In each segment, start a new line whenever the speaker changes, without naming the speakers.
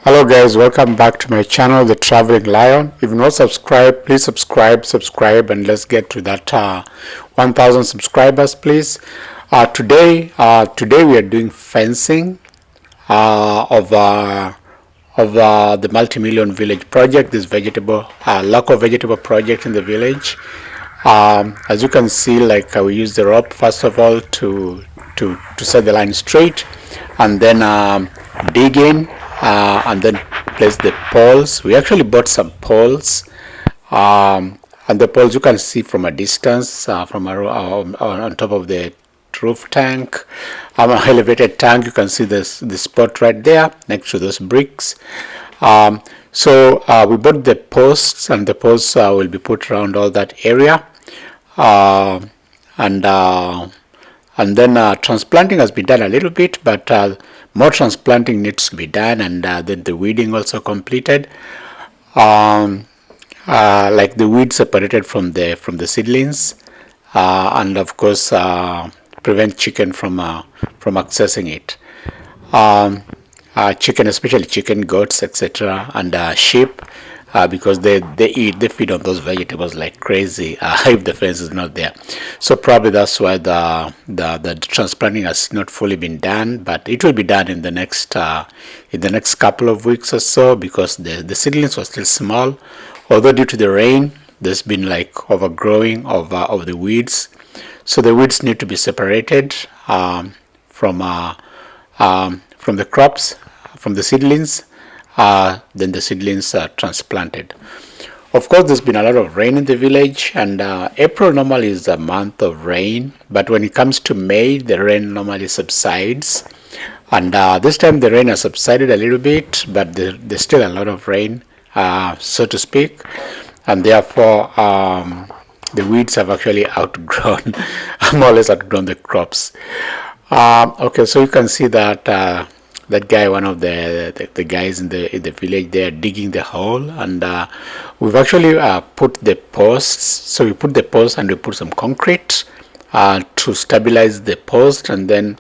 Hello guys, welcome back to my channel, The Traveling Lion. If you're not subscribed, please subscribe, and let's get to that 1,000 subscribers, please. Today we are doing fencing of the Multimillion Village project, this local vegetable project in the village. As you can see, we use the rope first of all to set the line straight, and then dig in, and then place the poles. We actually bought some poles, and the poles you can see from a distance, on top of the roof tank, elevated tank. You can see the spot right there next to those bricks. So we bought the posts, and the posts will be put around all that area, and then transplanting has been done a little bit, but more transplanting needs to be done, and then the weeding also completed. Like the weeds separated from the seedlings, and of course prevent chicken from accessing it. Chicken, especially chicken, goats, etc., and sheep, because they feed on those vegetables like crazy if the fence is not there. So probably that's why the transplanting has not fully been done, but it will be done in the next couple of weeks or so, because the seedlings were still small, although due to the rain there's been like overgrowing of the weeds. So the weeds need to be separated from the crops, from the seedlings. Then the seedlings are transplanted. Of course, there's been a lot of rain in the village, and April normally is a month of rain, but when it comes to May, the rain normally subsides. And this time the rain has subsided a little bit, but there's still a lot of rain, so to speak, and therefore the weeds have actually outgrown, more or less outgrown the crops. Okay, so you can see that that guy, one of the guys in the village, they are digging the hole, and we've actually put the posts. So we put the posts and we put some concrete to stabilize the post, and then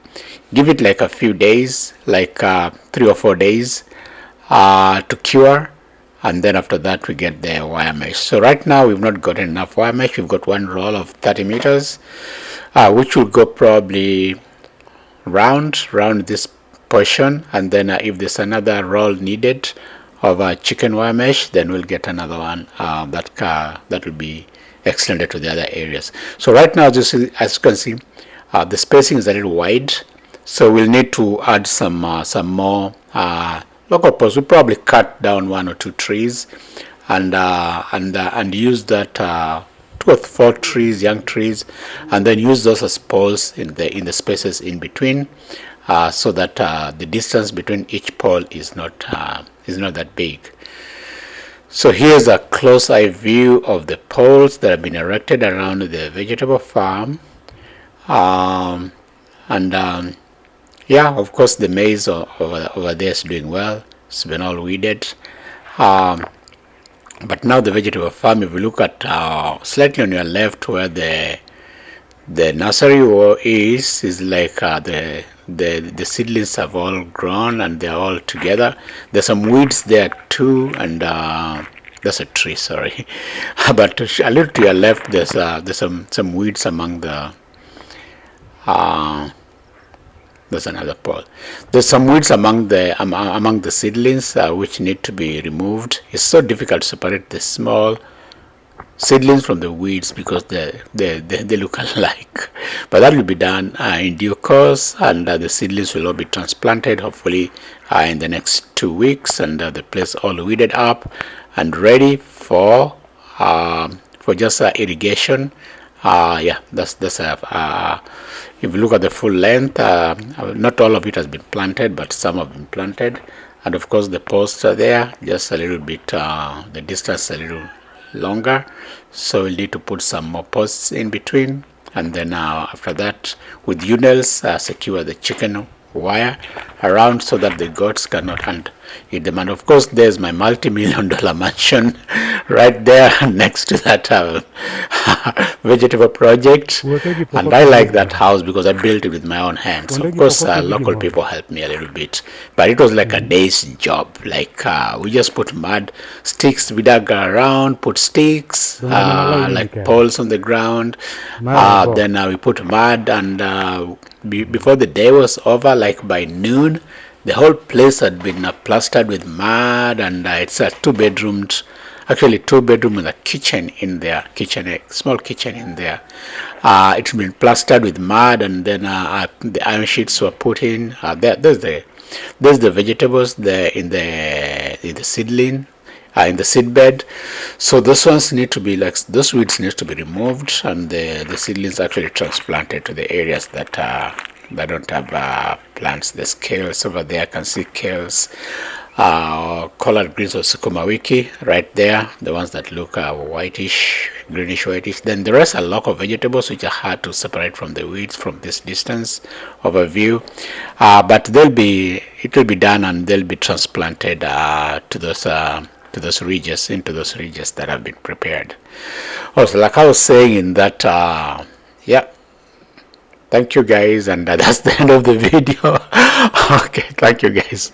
give it like a few days, like 3 or 4 days to cure, and then after that we get the wire mesh. So right now we've not got enough wire mesh. We've got one roll of 30 meters, which will go probably round this portion, and then if there's another roll needed of chicken wire mesh, then we'll get another one that will be extended to the other areas. So right now, as you can see, the spacing is a little wide, so we'll need to add some more local posts. We'll probably cut down 1 or 2 trees, and use that 2 or 4 trees, young trees, and then use those as poles in the spaces in between, so that the distance between each pole is not that big. So here's a close-eye view of the poles that have been erected around the vegetable farm, and yeah, of course the maize over there is doing well. It's been all weeded. But now the vegetable farm, if you look at slightly on your left where the nursery is like the seedlings have all grown and they're all together. There's some weeds there too, and that's a tree, sorry. But a little to your left, there's some weeds among the there's another pole. There's some weeds among the seedlings, which need to be removed. It's so difficult to separate the small seedlings from the weeds because they look alike. But that will be done in due course, and the seedlings will all be transplanted hopefully in the next 2 weeks, and the place all weeded up and ready for just irrigation. Yeah, that's if you look at the full length, not all of it has been planted, but some have been planted, and of course the posts are there, just a little bit, the distance a little longer, so we'll need to put some more posts in between, and then after that with U-nails secure the chicken wire around so that the goats cannot, and eat them. And of course, there's my multi-million dollar mansion right there next to that vegetable project. And I like that house because I built it with my own hands. Of course, local people helped me a little bit, but it was like a day's job. Like we just put mud sticks, we dug around, put sticks, like poles on the ground. Then we put mud, and before the day was over, like by noon, the whole place had been plastered with mud, and it's a two-bedroomed, actually two-bedroom with a kitchen in there, a small kitchen in there. It's been plastered with mud, and then the iron sheets were put in. There's the vegetables there in the seedling, in the seed bed. So those ones need to be like, those weeds need to be removed, and the seedlings actually transplanted to the areas that don't have plants. The scales over there, I can see kales, collard greens or sukuma wiki right there, the ones that look whitish, greenish whitish. Then the rest are local vegetables which are hard to separate from the weeds from this distance overview, but it will be done, and they'll be transplanted to those regions, into those regions that have been prepared. Also, like I was saying in that, yeah, thank you guys, and that's the end of the video. Okay, thank you guys.